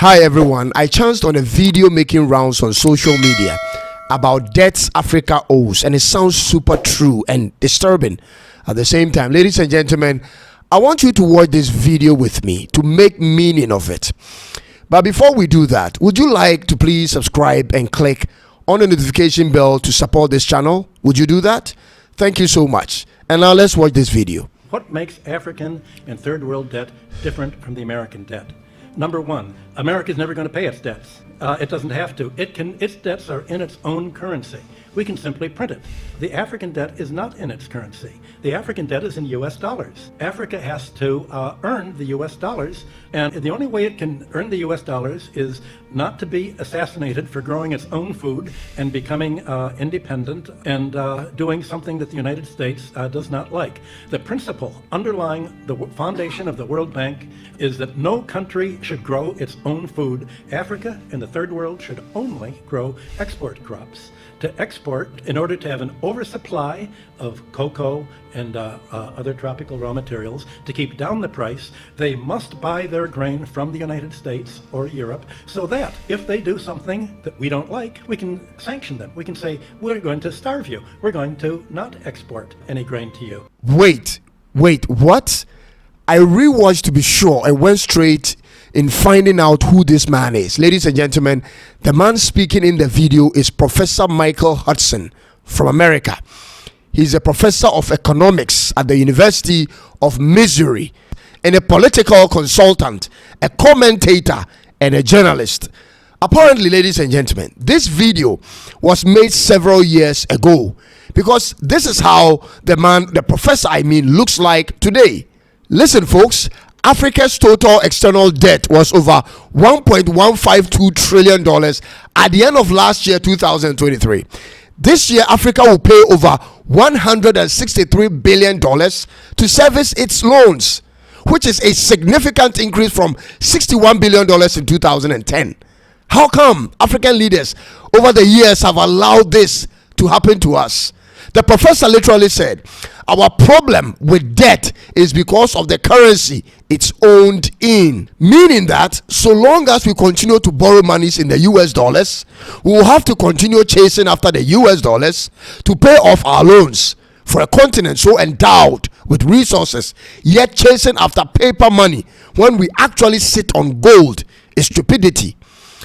Hi everyone, I chanced on a video making rounds on social media about debts Africa owes, and it sounds super true and disturbing at the same time. Ladies and gentlemen, I want you to watch this video with me to make meaning of it. But before we do that, would you like to please subscribe and click on the notification bell to support this channel? Would you do that? Thank you so much. And now let's watch this video. What makes African and third world debt different from the American debt? Number one, America is never going to pay its debts. It doesn't have to. Its debts are in its own currency. We can simply print it. The African debt is not in its currency. The African debt is in US dollars. Africa has to earn the US dollars, and the only way it can earn the US dollars is not to be assassinated for growing its own food and becoming independent and doing something that the United States does not like. The principle underlying the foundation of the World Bank is that no country should grow its own food. Africa and the third world should only grow export crops. To export, in order to have an oversupply of cocoa and other tropical raw materials, to keep down the price, they must buy their grain from the United States or Europe, so that if they do something that we don't like, we can sanction them. We can say, we're going to starve you. We're going to not export any grain to you. Wait, what? I rewatched to be sure and went straight in finding out who this man is. Ladies and gentlemen, the man speaking in the video is Professor Michael Hudson from America. He's a professor of economics at the University of Missouri and a political consultant, a commentator, and a journalist. Apparently, ladies and gentlemen, this video was made several years ago, because this is how the professor looks like today. Listen, folks, Africa's total external debt was over $1.152 trillion at the end of last year, 2023. This year, Africa will pay over $163 billion to service its loans, which is a significant increase from $61 billion in 2010. How come African leaders over the years have allowed this to happen to us? The professor literally said, our problem with debt is because of the currency it's owned in. Meaning that so long as we continue to borrow monies in the US dollars, we will have to continue chasing after the US dollars to pay off our loans. For a continent so endowed with resources, yet chasing after paper money when we actually sit on gold is stupidity.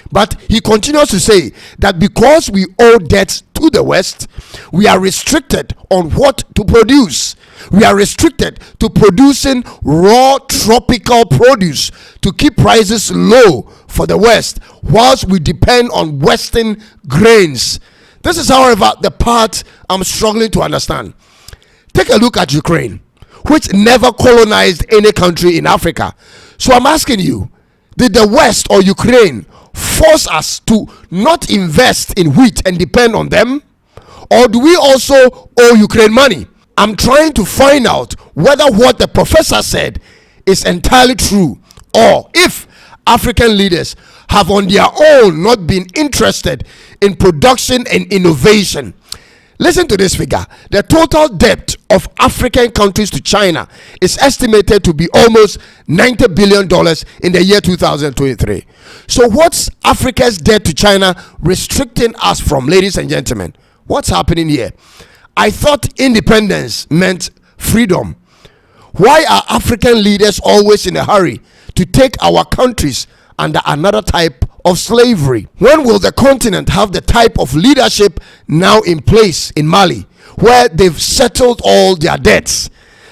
But he continues to say that because we owe debts to the West, we are restricted on what to produce. We are restricted to producing raw tropical produce to keep prices low for the West, whilst we depend on Western grains. This is, however, the part I'm struggling to understand. Take a look at Ukraine, which never colonized any country in Africa. So I'm asking you, did the West or Ukraine force us to not invest in wheat and depend on them? Or do we also owe Ukraine money? I'm trying to find out whether what the professor said is entirely true, or if African leaders have on their own not been interested in production and innovation. Listen to this figure. The total debt of African countries to China is estimated to be almost $90 billion in the year 2023. So what's Africa's debt to China restricting us from, ladies and gentlemen? What's happening here? I thought independence meant freedom. Why are African leaders always in a hurry to take our countries under another type of slavery? When will the continent have the type of leadership now in place in Mali, where they've settled all their debts?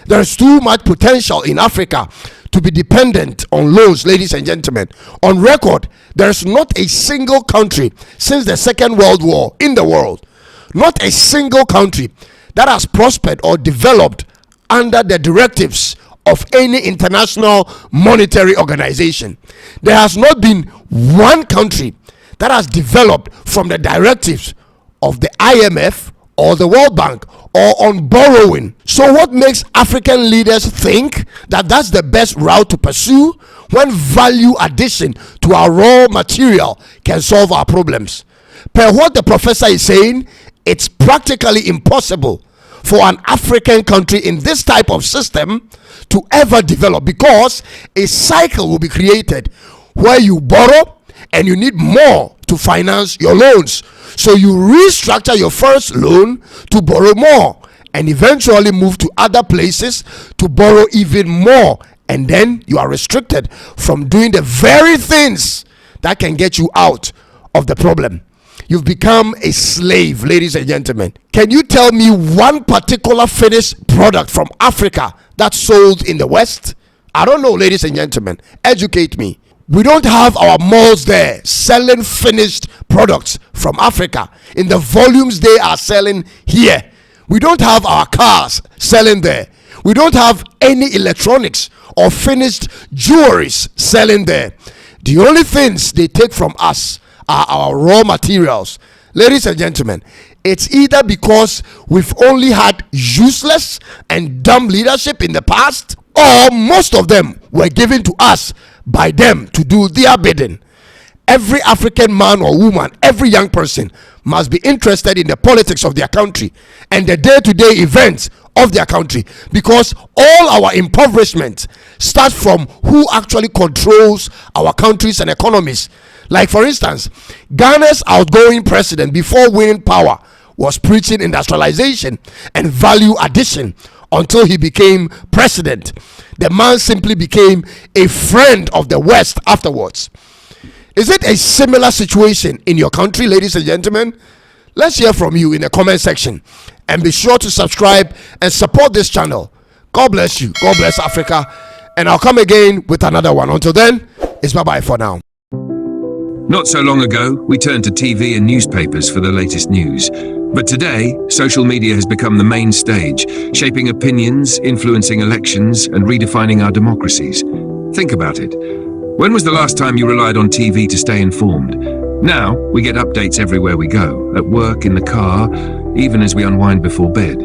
There's too much potential in Africa to be dependent on loans, ladies and gentlemen. On record, there's not a single country since the Second World War in the world, not a single country that has prospered or developed under the directives of any international monetary organization. There has not been one country that has developed from the directives of the IMF or the World Bank or on borrowing. So what makes African leaders think that that's the best route to pursue when value addition to our raw material can solve our problems? Per what the professor is saying, it's practically impossible for an African country in this type of system to ever develop, because a cycle will be created where you borrow, and you need more to finance your loans. So you restructure your first loan to borrow more, and eventually move to other places to borrow even more. And then you are restricted from doing the very things that can get you out of the problem. You've become a slave, ladies and gentlemen. Can you tell me one particular finished product from Africa that's sold in the West? I don't know, ladies and gentlemen. Educate me. We don't have our malls there selling finished products from Africa in the volumes they are selling here. We don't have our cars selling there. We don't have any electronics or finished jewelries selling there. The only things they take from us are our raw materials. Ladies and gentlemen, it's either because we've only had useless and dumb leadership in the past, or most of them were given to us by them to do their bidding. Every African man or woman, every young person must be interested in the politics of their country and the day-to-day events of their country, because all our impoverishment starts from who actually controls our countries and economies. Like, for instance, Ghana's outgoing president, before winning power, was preaching industrialization and value addition until he became president. The man simply became a friend of the West afterwards. Is it a similar situation in your country, ladies and gentlemen? Let's hear from you in the comment section, and be sure to subscribe and support this channel. God bless you. God bless Africa. And I'll come again with another one. Until then, it's bye-bye for now. Not so long ago, we turned to TV and newspapers for the latest news. But today, social media has become the main stage, shaping opinions, influencing elections, and redefining our democracies. Think about it. When was the last time you relied on TV to stay informed? Now, we get updates everywhere we go, at work, in the car, even as we unwind before bed.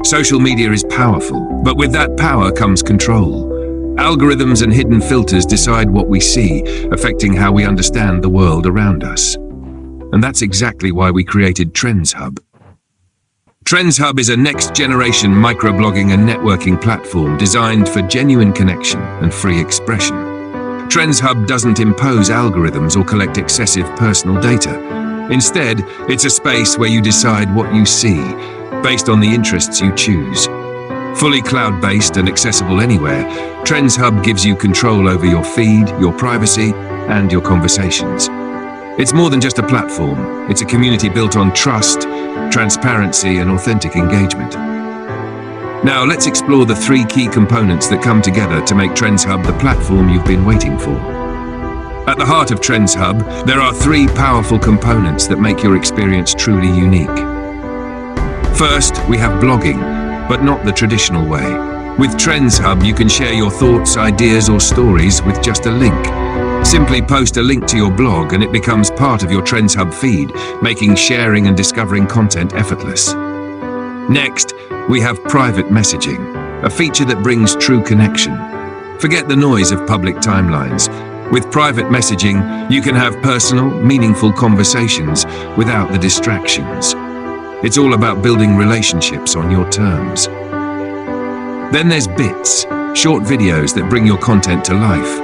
Social media is powerful, but with that power comes control. Algorithms and hidden filters decide what we see, affecting how we understand the world around us. And that's exactly why we created Trends Hub. Trends Hub is a next-generation microblogging and networking platform designed for genuine connection and free expression. Trends Hub doesn't impose algorithms or collect excessive personal data. Instead, it's a space where you decide what you see, based on the interests you choose. Fully cloud-based and accessible anywhere, Trends Hub gives you control over your feed, your privacy, and your conversations. It's more than just a platform. It's a community built on trust, transparency, and authentic engagement. Now, let's explore the 3 key components that come together to make Trends Hub the platform you've been waiting for. At the heart of Trends Hub, there are 3 powerful components that make your experience truly unique. First, we have blogging, but not the traditional way. With Trends Hub, you can share your thoughts, ideas, or stories with just a link. Simply post a link to your blog and it becomes part of your Trends Hub feed, making sharing and discovering content effortless. Next, we have private messaging, a feature that brings true connection. Forget the noise of public timelines. With private messaging, you can have personal, meaningful conversations without the distractions. It's all about building relationships on your terms. Then there's bits, short videos that bring your content to life.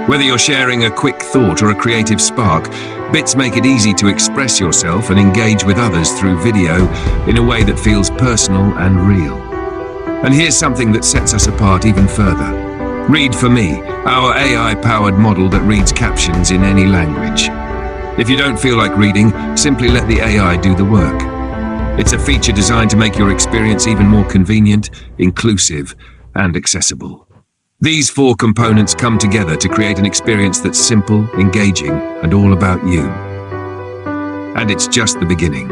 Whether you're sharing a quick thought or a creative spark, bits make it easy to express yourself and engage with others through video in a way that feels personal and real. And here's something that sets us apart even further. Read for Me, our AI-powered model that reads captions in any language. If you don't feel like reading, simply let the AI do the work. It's a feature designed to make your experience even more convenient, inclusive, and accessible. These 4 components come together to create an experience that's simple, engaging, and all about you. And it's just the beginning.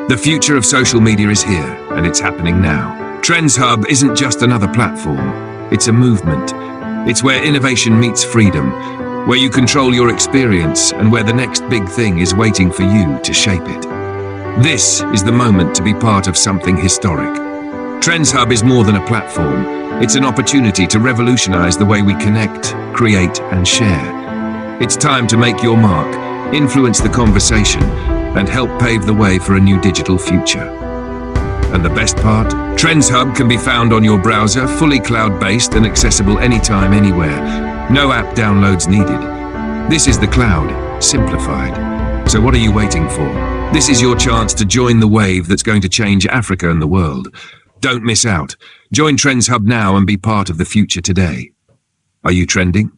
The future of social media is here, and it's happening now. Trends Hub isn't just another platform. It's a movement. It's where innovation meets freedom, where you control your experience, and where the next big thing is waiting for you to shape it. This is the moment to be part of something historic. Trends Hub is more than a platform. It's an opportunity to revolutionize the way we connect, create, and share. It's time to make your mark, influence the conversation, and help pave the way for a new digital future. And the best part? Trends Hub can be found on your browser, fully cloud-based and accessible anytime, anywhere. No app downloads needed. This is the cloud, simplified. So what are you waiting for? This is your chance to join the wave that's going to change Africa and the world. Don't miss out. Join Trends Hub now and be part of the future today. Are you trending?